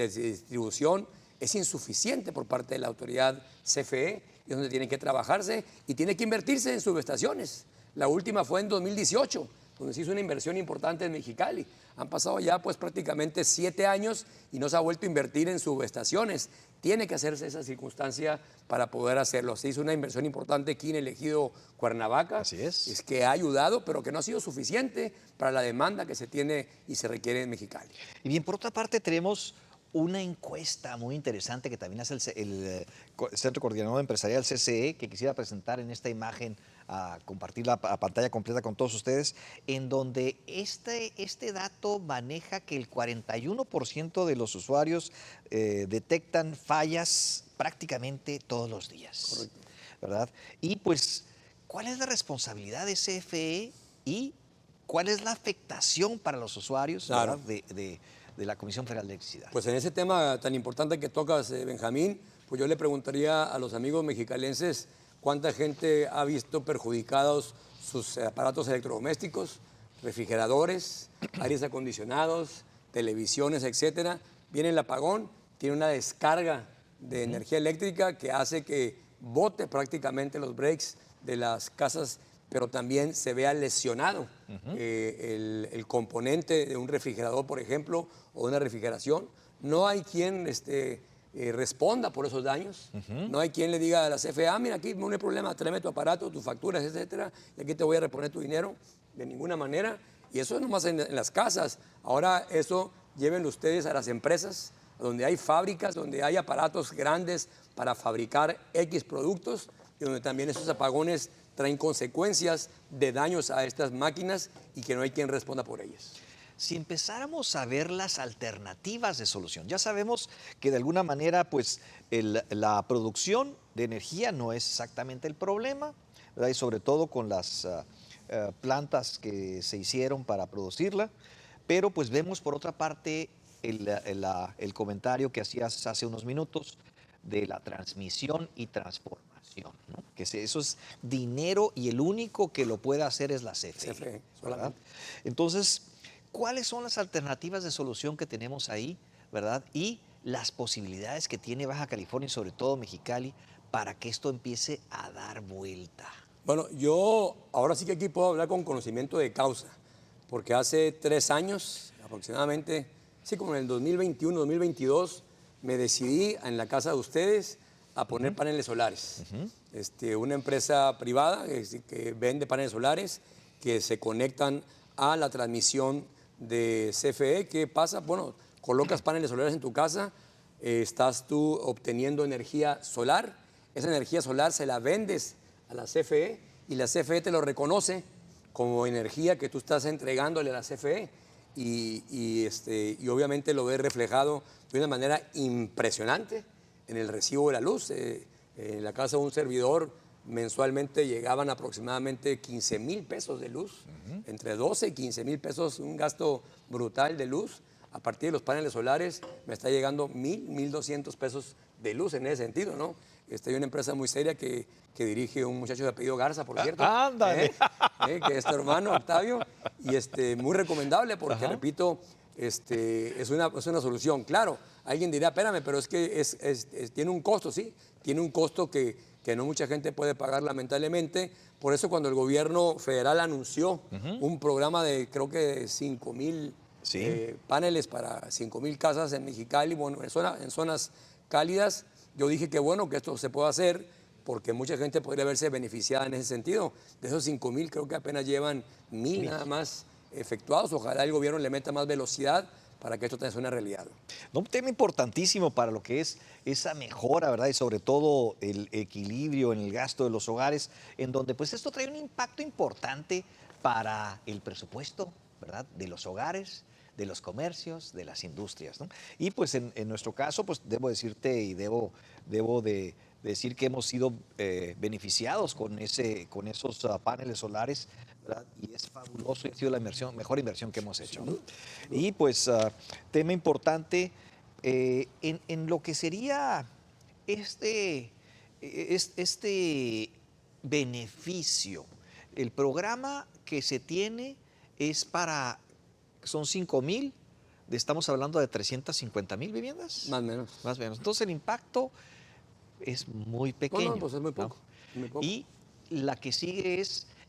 Speaker 3: distribución es insuficiente por parte de la autoridad CFE, y es donde tiene que trabajarse y tiene que invertirse en subestaciones. La última fue en 2018, donde se hizo una inversión importante en Mexicali. Han pasado ya pues prácticamente 7 años y no se ha vuelto a invertir en subestaciones. Tiene que hacerse esa circunstancia para poder hacerlo. Se hizo una inversión importante aquí en el ejido Cuernavaca.
Speaker 2: Así es.
Speaker 3: Es que ha ayudado, pero que no ha sido suficiente para la demanda que se tiene y se requiere en Mexicali.
Speaker 2: Y bien, por otra parte tenemos una encuesta muy interesante que también hace el Centro Coordinador Empresarial CCE, que quisiera presentar en esta imagen, a compartir la pantalla completa con todos ustedes, en donde este dato maneja que el 41% de los usuarios detectan fallas prácticamente todos los días.
Speaker 3: Correcto.
Speaker 2: ¿Verdad? Y pues, ¿cuál es la responsabilidad de CFE y cuál es la afectación para los usuarios,
Speaker 3: claro,
Speaker 2: de la Comisión Federal de Electricidad?
Speaker 3: Pues en ese tema tan importante que tocas, Benjamín, pues yo le preguntaría a los amigos mexicalenses cuánta gente ha visto perjudicados sus aparatos electrodomésticos, refrigeradores, aires acondicionados, televisiones, etcétera. Viene el apagón, tiene una descarga de energía eléctrica que hace que bote prácticamente los breaks de las casas, pero también se vea lesionado el componente de un refrigerador, por ejemplo, o una refrigeración. No hay quien responda por esos daños. No hay quien le diga a la CFE, mira, aquí no hay problema, tráeme tu aparato, tus facturas, etcétera, y aquí te voy a reponer tu dinero. De ninguna manera. Y eso es nomás en las casas. Ahora eso llévenlo ustedes a las empresas, donde hay fábricas, donde hay aparatos grandes para fabricar X productos, y donde también esos apagones traen consecuencias de daños a estas máquinas y que no hay quien responda por ellas.
Speaker 2: Si empezáramos a ver las alternativas de solución, ya sabemos que de alguna manera pues la producción de energía no es exactamente el problema, ¿verdad? Y sobre todo con las plantas que se hicieron para producirla, pero pues vemos por otra parte el comentario que hacías hace unos minutos de la transmisión y transformación, ¿no? Que eso es dinero y el único que lo puede hacer es la CFE. ¿Verdad? Entonces, ¿cuáles son las alternativas de solución que tenemos ahí, verdad? Y las posibilidades que tiene Baja California y sobre todo Mexicali para que esto empiece a dar vuelta.
Speaker 3: Bueno, yo ahora sí que aquí puedo hablar con conocimiento de causa, porque hace 3 años aproximadamente, sí, como en el 2021, 2022, me decidí en la casa de ustedes a poner paneles solares. Una empresa privada que vende paneles solares que se conectan a la transmisión de CFE. ¿Qué pasa? Bueno, colocas paneles solares en tu casa, estás tú obteniendo energía solar, esa energía solar se la vendes a la CFE y la CFE te lo reconoce como energía que tú estás entregándole a la CFE y obviamente lo ves reflejado de una manera impresionante en el recibo de la luz. En la casa de un servidor mensualmente llegaban aproximadamente 15,000 pesos de luz, entre 12 y 15,000 pesos, un gasto brutal de luz. A partir de los paneles solares me está llegando 1,200 pesos de luz en ese sentido, ¿no? Hay una empresa muy seria que dirige un muchacho de apellido Garza, por cierto.
Speaker 2: ¡Ándale!
Speaker 3: Que es tu hermano, Octavio, y muy recomendable porque, repito, es una solución. Claro, alguien dirá, espérame, pero es que tiene un costo, sí, tiene un costo que no mucha gente puede pagar lamentablemente. Por eso cuando el gobierno federal anunció un programa de creo que 5,000 paneles para 5,000 casas en Mexicali, bueno, en zonas cálidas, yo dije que bueno que esto se pueda hacer porque mucha gente podría verse beneficiada en ese sentido. De esos 5,000 creo que apenas llevan 1,000 nada más efectuados. Ojalá el gobierno le meta más velocidad para que esto tenga una realidad.
Speaker 2: Un tema importantísimo para lo que es esa mejora, ¿verdad? Y sobre todo el equilibrio en el gasto de los hogares, en donde pues esto trae un impacto importante para el presupuesto, ¿verdad? De los hogares, de los comercios, de las industrias, ¿no? Y pues en nuestro caso, pues debo decirte y debo de decir que hemos sido beneficiados con esos paneles solares, ¿verdad? Y es fabuloso, y ha sido la mejor inversión que hemos hecho, ¿no? Y pues, tema importante, en lo que sería este beneficio. El programa que se tiene es son 5,000, estamos hablando de 350,000 viviendas.
Speaker 3: Más o menos.
Speaker 2: Más o menos. Entonces el impacto es muy pequeño.
Speaker 3: No, pues es muy poco.
Speaker 2: ¿No?
Speaker 3: Muy poco.
Speaker 2: Y la que sigue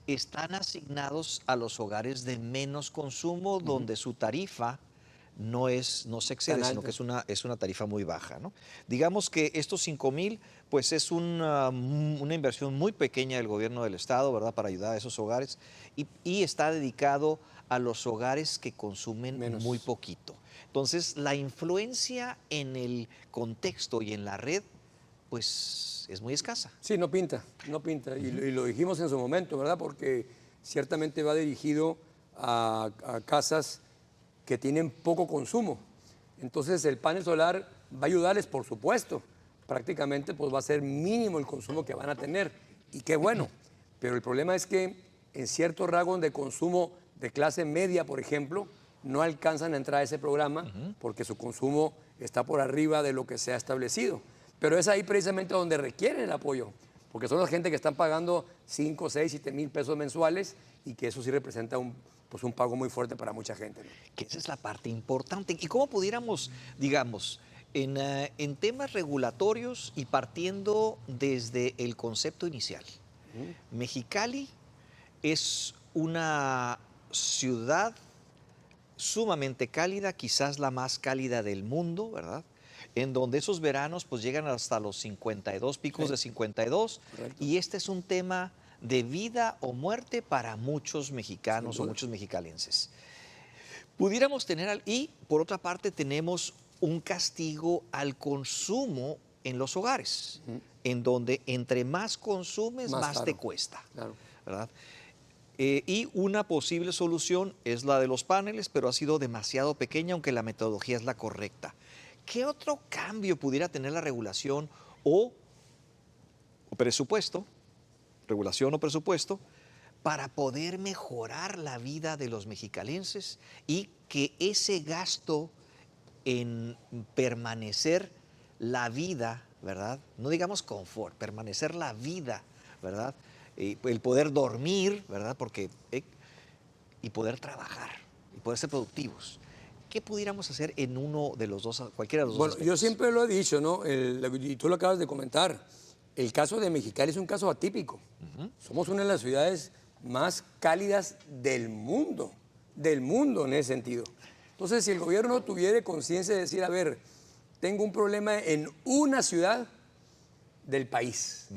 Speaker 2: están asignados a los hogares de menos consumo, donde su tarifa no se excede, sino que es una tarifa muy baja, ¿no? Digamos que estos 5,000, pues es una inversión muy pequeña del gobierno del estado, ¿verdad?, para ayudar a esos hogares, y está dedicado a los hogares que consumen muy poquito. Entonces, la influencia en el contexto y en la red, pues es muy escasa.
Speaker 3: Sí, no pinta. Y lo dijimos en su momento, ¿verdad? Porque ciertamente va dirigido a casas que tienen poco consumo. Entonces el panel solar va a ayudarles, por supuesto. Prácticamente pues va a ser mínimo el consumo que van a tener. Y qué bueno. Pero el problema es que en ciertos rasgos de consumo de clase media, por ejemplo, no alcanzan a entrar a ese programa porque su consumo está por arriba de lo que se ha establecido. Pero es ahí precisamente donde requieren el apoyo, porque son la gente que están pagando 5, 6, 7 mil pesos mensuales, y que eso sí representa un pago muy fuerte para mucha gente, ¿no?
Speaker 2: Que esa es la parte importante. ¿Y cómo pudiéramos, digamos, en temas regulatorios y partiendo desde el concepto inicial? Mexicali es una ciudad sumamente cálida, quizás la más cálida del mundo, ¿verdad?, en donde esos veranos pues llegan hasta los 52, picos de 52, correcto. Y este es un tema de vida o muerte para muchos mexicanos o muchos mexicalenses. Pudiéramos tener, y por otra parte tenemos un castigo al consumo en los hogares, en donde entre más consumes, más te cuesta, ¿verdad? Y una posible solución es la de los paneles, pero ha sido demasiado pequeña, aunque la metodología es la correcta. ¿Qué otro cambio pudiera tener la regulación o presupuesto, regulación o presupuesto, para poder mejorar la vida de los mexicalenses y que ese gasto en permanecer la vida, ¿verdad?, no digamos confort, permanecer la vida, ¿verdad?, el poder dormir, ¿verdad?, y poder trabajar, y poder ser productivos? ¿Qué pudiéramos hacer en uno de los dos, cualquiera de los dos aspectos?
Speaker 3: Yo siempre lo he dicho, ¿no? Y tú lo acabas de comentar. El caso de Mexicali es un caso atípico. Somos una de las ciudades más cálidas del mundo en ese sentido. Entonces, si el gobierno tuviera conciencia de decir, a ver, tengo un problema en una ciudad del país,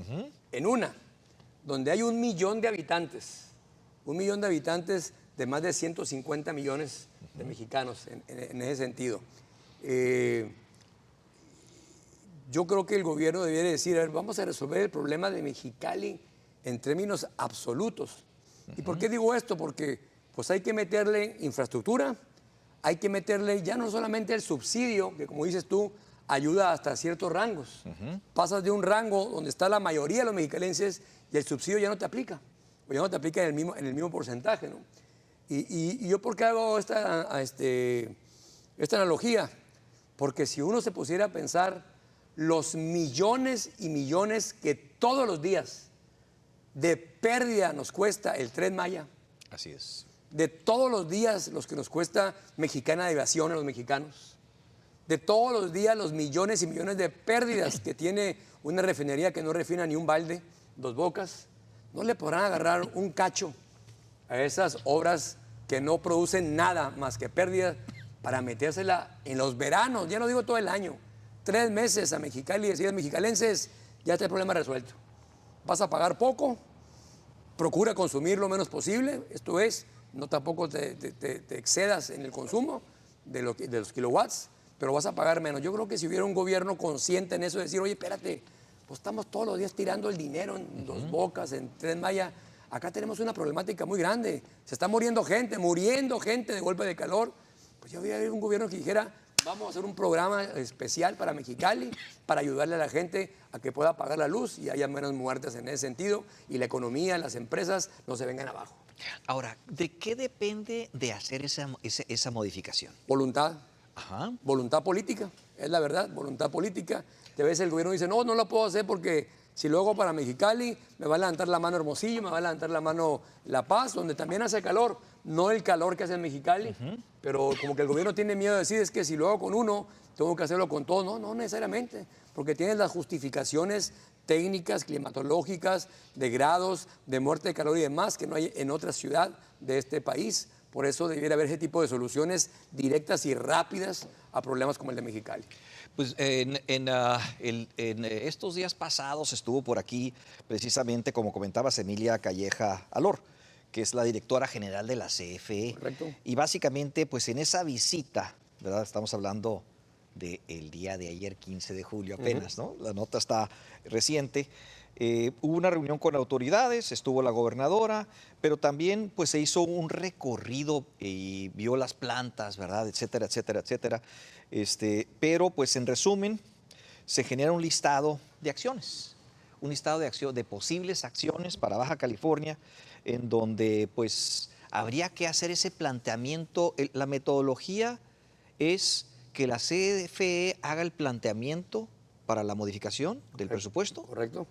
Speaker 3: en una, donde hay 1 millón de habitantes, 1 millón de habitantes de más de 150 millones de mexicanos en ese sentido. Yo creo que el gobierno debería decir, a ver, vamos a resolver el problema de Mexicali en términos absolutos. ¿Y por qué digo esto? Porque pues hay que meterle infraestructura, hay que meterle ya no solamente el subsidio, que como dices tú, ayuda hasta ciertos rangos. Pasas de un rango donde está la mayoría de los mexicalenses y el subsidio ya no te aplica, o ya no te aplica en el mismo porcentaje, ¿no? Y yo, ¿por qué hago esta analogía? Porque si uno se pusiera a pensar los millones y millones que todos los días de pérdida nos cuesta el Tren Maya.
Speaker 2: Así es.
Speaker 3: De todos los días los que nos cuesta Mexicana de Aviación a los mexicanos. De todos los días los millones y millones de pérdidas que tiene una refinería que no refina ni un balde, Dos Bocas. No le podrán agarrar un cacho a esas obras que no producen nada más que pérdidas para metérsela en los veranos, ya no digo todo el año, 3 meses a Mexicali y decir, mexicalenses, ya está el problema resuelto. Vas a pagar poco, procura consumir lo menos posible, esto es, no tampoco te excedas en el consumo de los kilowatts, pero vas a pagar menos. Yo creo que si hubiera un gobierno consciente en eso, de decir, oye, espérate, pues estamos todos los días tirando el dinero en Dos Bocas, en Tren Maya. Acá tenemos una problemática muy grande. Se está muriendo gente de golpe de calor. Pues yo había un gobierno que dijera, vamos a hacer un programa especial para Mexicali, para ayudarle a la gente a que pueda pagar la luz y haya menos muertes en ese sentido y la economía, las empresas no se vengan abajo.
Speaker 2: Ahora, ¿de qué depende de hacer esa modificación?
Speaker 3: Voluntad.
Speaker 2: Ajá.
Speaker 3: Voluntad política, es la verdad, voluntad política. A veces el gobierno dice, no, no lo puedo hacer porque si lo hago para Mexicali, me va a levantar la mano Hermosillo, me va a levantar la mano La Paz, donde también hace calor. No el calor que hace en Mexicali, pero como que el gobierno tiene miedo de decir, es que si lo hago con uno, tengo que hacerlo con todos. No, no necesariamente, porque tienes las justificaciones técnicas, climatológicas, de grados, de muerte de calor y demás, que no hay en otra ciudad de este país. Por eso debiera haber ese tipo de soluciones directas y rápidas a problemas como el de Mexicali.
Speaker 2: Pues en estos días pasados estuvo por aquí precisamente, como comentabas, Emilia Calleja Alor, que es la directora general de la CFE.
Speaker 3: Correcto.
Speaker 2: Y básicamente, pues en esa visita, ¿verdad? Estamos hablando del día de ayer, 15 de julio apenas, ¿no? La nota está reciente. Hubo una reunión con autoridades, estuvo la gobernadora, pero también pues se hizo un recorrido y vio las plantas, ¿verdad? Etcétera, etcétera, etcétera. Pero pues en resumen, se genera un listado de acciones, de posibles acciones para Baja California, en donde pues habría que hacer ese planteamiento. La metodología es que la CFE haga el planteamiento para la modificación del presupuesto.
Speaker 3: Correcto.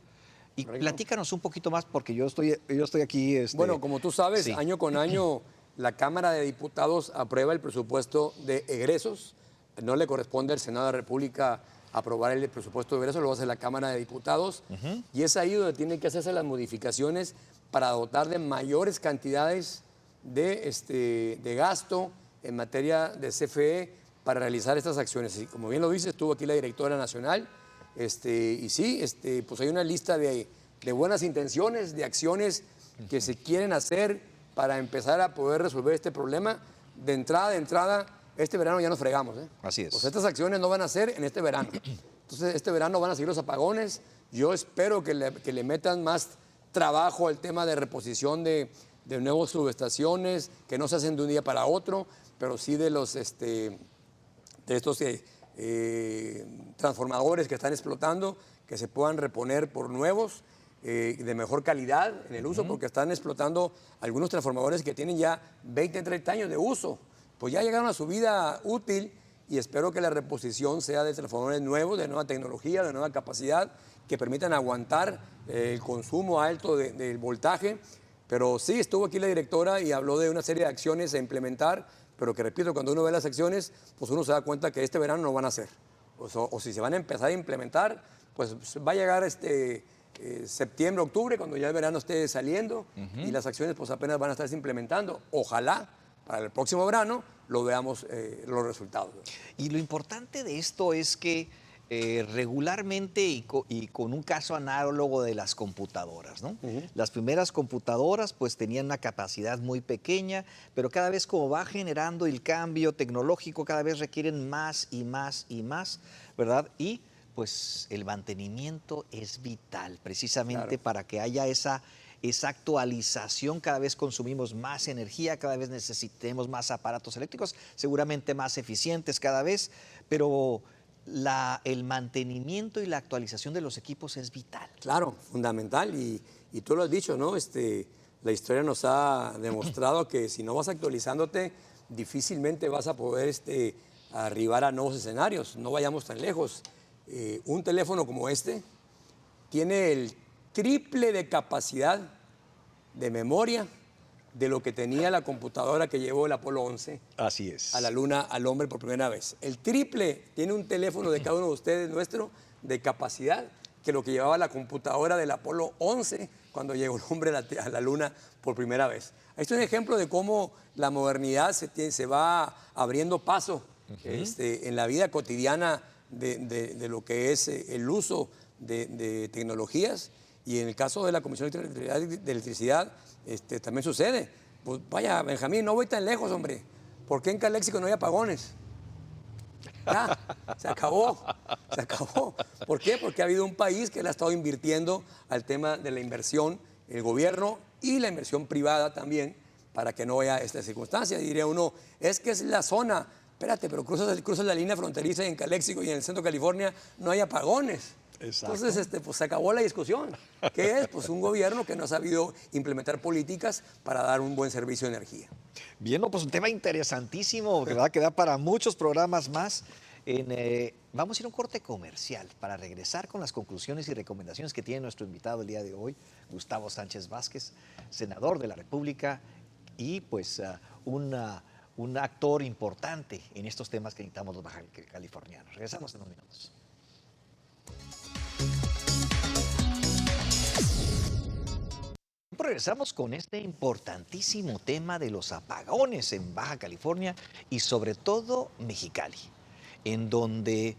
Speaker 2: Y platícanos un poquito más, porque yo estoy aquí.
Speaker 3: Bueno, como tú sabes,
Speaker 2: sí.
Speaker 3: Año con año la Cámara de Diputados aprueba el presupuesto de egresos. No le corresponde al Senado de la República aprobar el presupuesto de egresos, lo hace la Cámara de Diputados. Y es ahí donde tienen que hacerse las modificaciones para dotar de mayores cantidades de gasto en materia de CFE para realizar estas acciones. Y como bien lo dice, estuvo aquí la directora nacional. Y sí, pues hay una lista de buenas intenciones, de acciones que se quieren hacer para empezar a poder resolver este problema. De entrada, este verano ya nos fregamos.
Speaker 2: Así es.
Speaker 3: Pues estas acciones no van a ser en este verano. Entonces, este verano van a seguir los apagones. Yo espero que le metan más trabajo al tema de reposición de nuevas subestaciones, que no se hacen de un día para otro, pero sí de estos transformadores que están explotando, que se puedan reponer por nuevos de mejor calidad en el uso, porque están explotando algunos transformadores que tienen ya 20, 30 años de uso. Pues ya llegaron a su vida útil y espero que la reposición sea de transformadores nuevos, de nueva tecnología, de nueva capacidad, que permitan aguantar el consumo alto del voltaje. Pero sí, estuvo aquí la directora y habló de una serie de acciones a implementar, pero que repito, cuando uno ve las acciones, pues uno se da cuenta que este verano no van a hacer. O si se van a empezar a implementar, pues va a llegar septiembre, octubre, cuando ya el verano esté saliendo y las acciones pues apenas van a estarse implementando. Ojalá para el próximo verano lo veamos los resultados.
Speaker 2: Y lo importante de esto es que regularmente y con un caso análogo de las computadoras, ¿no? Las primeras computadoras pues tenían una capacidad muy pequeña, pero cada vez como va generando el cambio tecnológico, cada vez requieren más y más y más, ¿verdad? Y pues el mantenimiento es vital precisamente para que haya esa actualización. Cada vez consumimos más energía, cada vez necesitemos más aparatos eléctricos, seguramente más eficientes cada vez, pero el mantenimiento y la actualización de los equipos es vital.
Speaker 3: Claro, fundamental. Y tú lo has dicho, ¿no? La historia nos ha demostrado que si no vas actualizándote, difícilmente vas a poder arribar a nuevos escenarios. No vayamos tan lejos. Un teléfono como este tiene el triple de capacidad de memoria de lo que tenía la computadora que llevó el Apolo 11
Speaker 2: Así es.
Speaker 3: a la Luna, al hombre por primera vez. El triple tiene un teléfono de cada uno de ustedes nuestro de capacidad que lo que llevaba la computadora del Apolo 11 cuando llegó el hombre a la Luna por primera vez. Esto es un ejemplo de cómo la modernidad se va abriendo paso en la vida cotidiana de lo que es el uso de tecnologías. Y en el caso de la Comisión de Electricidad, también sucede. Pues vaya, Benjamín, no voy tan lejos, hombre. ¿Por qué en Caléxico no hay apagones? Ya, se acabó. ¿Por qué? Porque ha habido un país que le ha estado invirtiendo al tema de la inversión, el gobierno y la inversión privada también, para que no haya esta circunstancia. Diría uno, es que es la zona. espérate, pero cruzas la línea fronteriza y en Calexico y en el centro de California no hay apagones.
Speaker 2: Exacto.
Speaker 3: Entonces, pues se acabó la discusión. ¿Qué es? Pues un gobierno que no ha sabido implementar políticas para dar un buen servicio de energía.
Speaker 2: Bien, no, pues un tema interesantísimo que va a quedar para muchos programas más. Vamos a ir a un corte comercial para regresar con las conclusiones y recomendaciones que tiene nuestro invitado el día de hoy, Gustavo Sánchez Vázquez, senador de la República y pues un actor importante en estos temas que necesitamos los baja californianos. Regresamos en unos minutos. Regresamos con este importantísimo tema de los apagones en Baja California y sobre todo Mexicali, en donde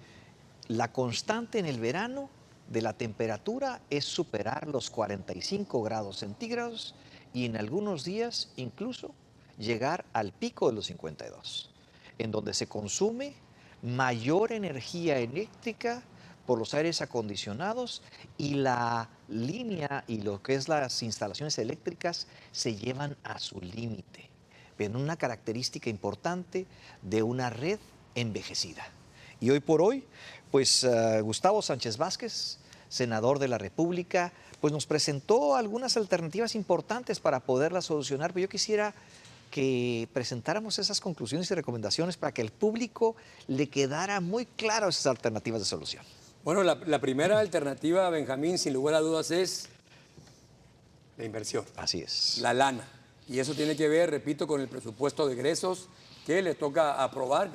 Speaker 2: la constante en el verano de la temperatura es superar los 45 grados centígrados y en algunos días incluso llegar al pico de los 52, en donde se consume mayor energía eléctrica por los aires acondicionados y la línea y lo que es las instalaciones eléctricas se llevan a su límite. Ven una característica importante de una red envejecida. Y hoy por hoy, pues Gustavo Sánchez Vázquez, senador de la República, pues nos presentó algunas alternativas importantes para poderlas solucionar. Pero yo quisiera que presentáramos esas conclusiones y recomendaciones para que al público le quedara muy claro esas alternativas de solución.
Speaker 3: Bueno, la primera alternativa, Benjamín, sin lugar a dudas, es la inversión.
Speaker 2: Así es.
Speaker 3: La lana. Y eso tiene que ver, repito, con el presupuesto de egresos que le toca aprobar,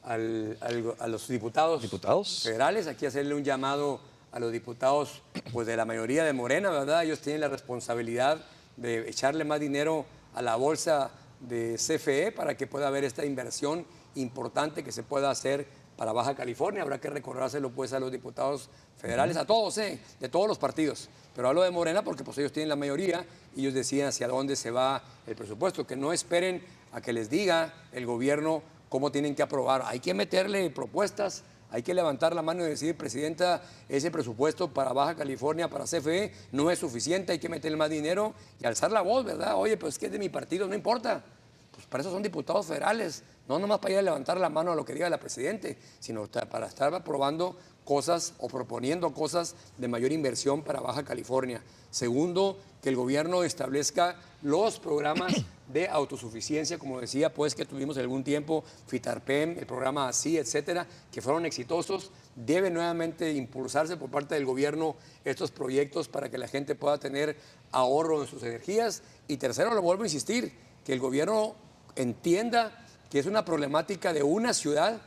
Speaker 3: a los diputados federales. Aquí hacerle un llamado a los diputados pues, de la mayoría de Morena, ¿verdad? Ellos tienen la responsabilidad de echarle más dinero a la bolsa de CFE para que pueda haber esta inversión importante que se pueda hacer para Baja California. Habrá que recordárselo pues a los diputados federales, a todos, de todos los partidos. Pero hablo de Morena porque pues ellos tienen la mayoría y ellos deciden hacia dónde se va el presupuesto. Que no esperen a que les diga el gobierno cómo tienen que aprobar. Hay que meterle propuestas, hay que levantar la mano y decir, presidenta, ese presupuesto para Baja California, para CFE, no es suficiente, hay que meterle más dinero y alzar la voz, ¿verdad? Oye, pues es que es de mi partido, no importa. Pues para eso son diputados federales, no nomás para ir a levantar la mano a lo que diga la presidente, sino para estar aprobando cosas o proponiendo cosas de mayor inversión para Baja California. Segundo, que el gobierno establezca los programas de autosuficiencia, como decía, pues que tuvimos algún tiempo, FITARPEM, el programa ASI, etcétera, que fueron exitosos. Debe nuevamente impulsarse por parte del gobierno estos proyectos para que la gente pueda tener ahorro en sus energías. Y tercero, lo vuelvo a insistir, que el gobierno entienda que es una problemática de una ciudad,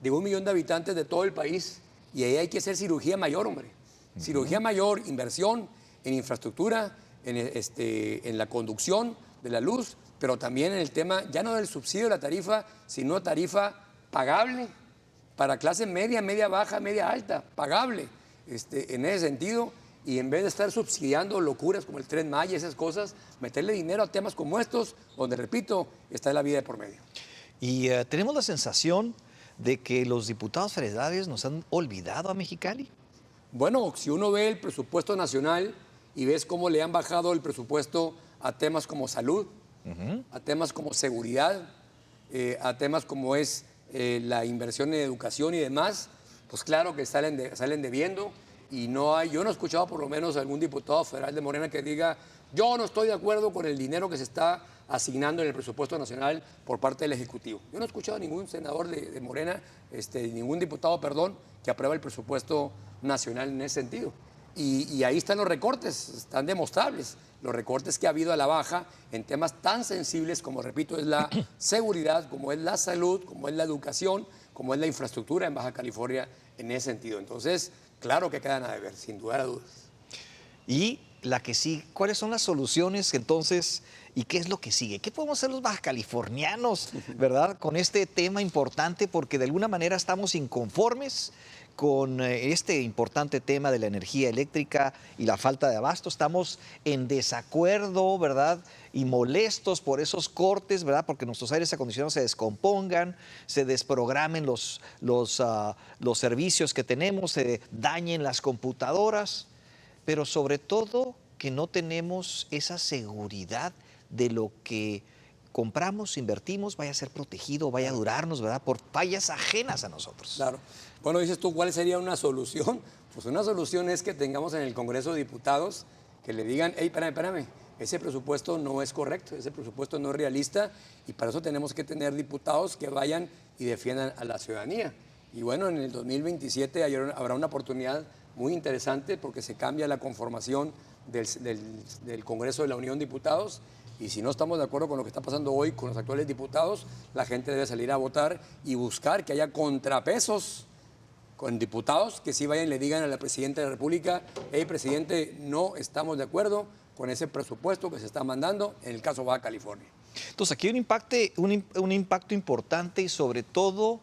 Speaker 3: de 1 millón de habitantes de todo el país, y ahí hay que hacer cirugía mayor, hombre. Cirugía mayor, inversión en infraestructura, en la conducción de la luz, pero también en el tema, ya no del subsidio de la tarifa, sino tarifa pagable para clase media, media baja, media alta, pagable. En ese sentido, y en vez de estar subsidiando locuras como el Tren Maya y esas cosas, meterle dinero a temas como estos, donde, repito, está la vida de por medio.
Speaker 2: Y tenemos la sensación de que los diputados federales nos han olvidado a Mexicali.
Speaker 3: Bueno, si uno ve el presupuesto nacional y ves cómo le han bajado el presupuesto a temas como salud, a temas como seguridad, a temas como es la inversión en educación y demás, pues claro que salen debiendo. Y yo no he escuchado por lo menos algún diputado federal de Morena que diga, yo no estoy de acuerdo con el dinero que se está asignando en el presupuesto nacional por parte del Ejecutivo. Yo no he escuchado a ningún senador de Morena, ningún diputado, perdón, que aprueba el presupuesto nacional en ese sentido. Y ahí están los recortes, están demostrables. Los recortes que ha habido a la baja en temas tan sensibles como, repito, es la seguridad, como es la salud, como es la educación, como es la infraestructura en Baja California en ese sentido. Entonces, claro que quedan a deber, sin lugar a dudas.
Speaker 2: Y la que sí, ¿cuáles son las soluciones entonces y qué es lo que sigue? ¿Qué podemos hacer los bajacalifornianos, verdad, con este tema importante? Porque de alguna manera estamos inconformes con este importante tema de la energía eléctrica y la falta de abasto. Estamos en desacuerdo, ¿verdad? Y molestos por esos cortes, ¿verdad? Porque nuestros aires acondicionados se descompongan, se desprogramen los servicios que tenemos, se dañen las computadoras, pero sobre todo que no tenemos esa seguridad de lo que compramos, invertimos, vaya a ser protegido, vaya a durarnos, ¿verdad? Por fallas ajenas a nosotros.
Speaker 3: Claro. Bueno, dices tú, ¿cuál sería una solución? Pues una solución es que tengamos en el Congreso de Diputados que le digan, hey, espérame, ese presupuesto no es correcto, ese presupuesto no es realista y para eso tenemos que tener diputados que vayan y defiendan a la ciudadanía. Y bueno, en el 2027 habrá una oportunidad muy interesante porque se cambia la conformación del Congreso de la Unión de Diputados y si no estamos de acuerdo con lo que está pasando hoy con los actuales diputados, la gente debe salir a votar y buscar que haya contrapesos con diputados que sí vayan y le digan a la Presidenta de la República, hey, presidente, no estamos de acuerdo con ese presupuesto que se está mandando en el caso Baja California.
Speaker 2: Entonces aquí hay un impacto importante y sobre todo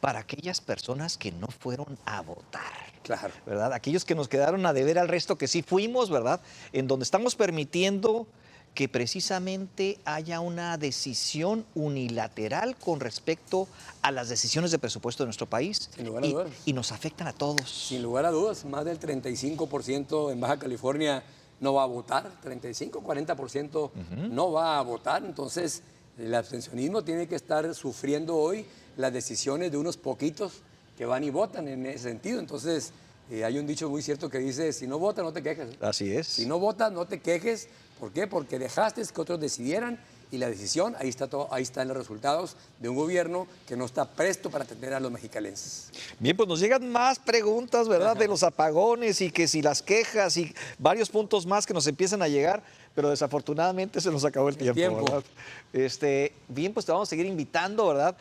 Speaker 2: para aquellas personas que no fueron a votar.
Speaker 3: Claro.
Speaker 2: ¿Verdad? Aquellos que nos quedaron a deber al resto que sí fuimos, ¿verdad? En donde estamos permitiendo que precisamente haya una decisión unilateral con respecto a las decisiones de presupuesto de nuestro país.
Speaker 3: Sin lugar a dudas.
Speaker 2: Y nos afectan a todos.
Speaker 3: Sin lugar a dudas, más del 35% en Baja California no va a votar, 35, 40% no va a votar. Entonces, el abstencionismo tiene que estar sufriendo hoy las decisiones de unos poquitos que van y votan en ese sentido. Entonces, hay un dicho muy cierto que dice, si no votas, no te quejes.
Speaker 2: Así es.
Speaker 3: Si no votas, no te quejes. ¿Por qué? Porque dejaste que otros decidieran y la decisión, ahí están los resultados de un gobierno que no está presto para atender a los mexicalenses.
Speaker 2: Bien, pues nos llegan más preguntas, ¿verdad? De los apagones y que si las quejas y varios puntos más que nos empiezan a llegar, pero desafortunadamente se nos acabó el tiempo. ¿Verdad? Bien, pues te vamos a seguir invitando, ¿verdad?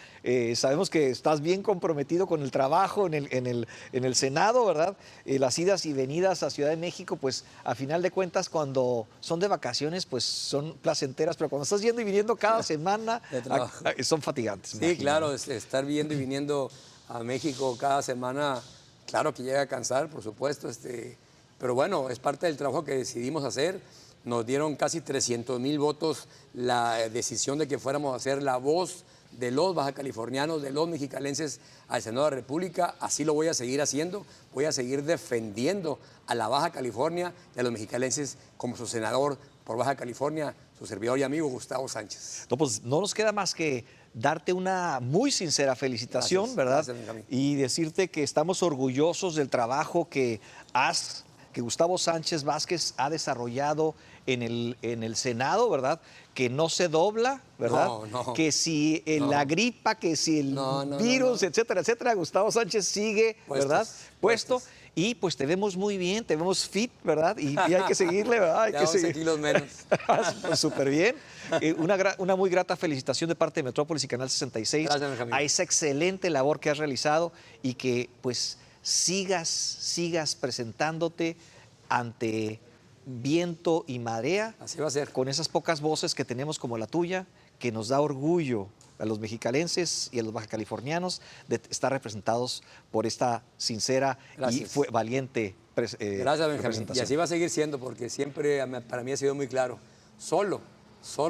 Speaker 2: Sabemos que estás bien comprometido con el trabajo en el Senado, ¿verdad? Las idas y venidas a Ciudad de México, pues a final de cuentas cuando son de vacaciones, pues son placenteras, pero cuando estás yendo y viniendo cada semana, son fatigantes.
Speaker 3: Sí, claro, estar yendo y viniendo a México cada semana, claro que llega a cansar, por supuesto, pero bueno, es parte del trabajo que decidimos hacer. Nos dieron casi 300,000 votos la decisión de que fuéramos a hacer la voz de los baja californianos, de los mexicalenses al Senado de la República. Así lo voy a seguir haciendo. Voy a seguir defendiendo a la Baja California y a los mexicalenses como su senador por Baja California, su servidor y amigo Gustavo Sánchez.
Speaker 2: No, pues no nos queda más que darte una muy sincera felicitación, gracias, ¿verdad?
Speaker 3: Gracias, Benjamín.
Speaker 2: Y decirte que estamos orgullosos del trabajo que Gustavo Sánchez Vázquez ha desarrollado en el Senado, ¿verdad? Que no se dobla, ¿verdad?
Speaker 3: No.
Speaker 2: Que si la gripa, que si el virus, etcétera, etcétera, Gustavo Sánchez sigue, ¿verdad? Puesto. Y pues te vemos muy bien, te vemos fit, ¿verdad? Y hay que seguirle, ¿verdad? Hay
Speaker 3: ya
Speaker 2: que
Speaker 3: 11 kilos menos.
Speaker 2: Pues súper bien. Una muy grata felicitación de parte de Metrópolis y Canal 66
Speaker 3: Gracias, Benjamín.
Speaker 2: a esa excelente labor que has realizado y que pues sigas presentándote ante viento y marea.
Speaker 3: Así va a ser.
Speaker 2: Con esas pocas voces que tenemos como la tuya, que nos da orgullo a los mexicalenses y a los bajacalifornianos de estar representados por esta sincera y valiente
Speaker 3: Gracias, Benjamín.
Speaker 2: representación.
Speaker 3: Y así va a seguir siendo, porque siempre para mí ha sido muy claro. Solo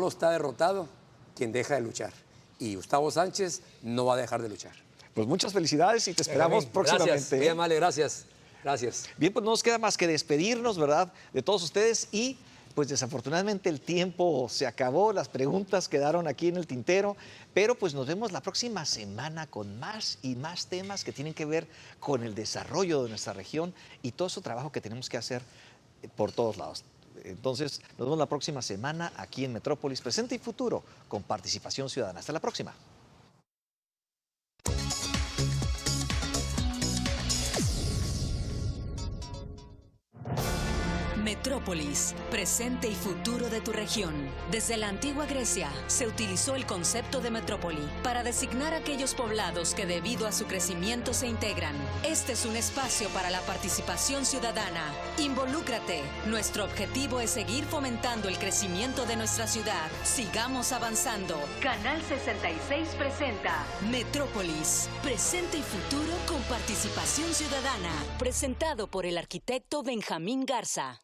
Speaker 3: está derrotado quien deja de luchar. Y Gustavo Sánchez no va a dejar de luchar.
Speaker 2: Pues muchas felicidades y te esperamos próximamente.
Speaker 3: Gracias, muy amable, gracias. Gracias.
Speaker 2: Bien, pues no nos queda más que despedirnos, ¿verdad?, de todos ustedes y pues desafortunadamente el tiempo se acabó, las preguntas quedaron aquí en el tintero, pero pues nos vemos la próxima semana con más y más temas que tienen que ver con el desarrollo de nuestra región y todo ese trabajo que tenemos que hacer por todos lados. Entonces, nos vemos la próxima semana aquí en Metrópolis, Presente y Futuro, con participación ciudadana. Hasta la próxima.
Speaker 1: Metrópolis, presente y futuro de tu región. Desde la antigua Grecia se utilizó el concepto de metrópoli para designar aquellos poblados que debido a su crecimiento se integran. Este es un espacio para la participación ciudadana. Involúcrate. Nuestro objetivo es seguir fomentando el crecimiento de nuestra ciudad. Sigamos avanzando. Canal 66 presenta Metrópolis, presente y futuro con participación ciudadana. Presentado por el arquitecto Benjamín Garza.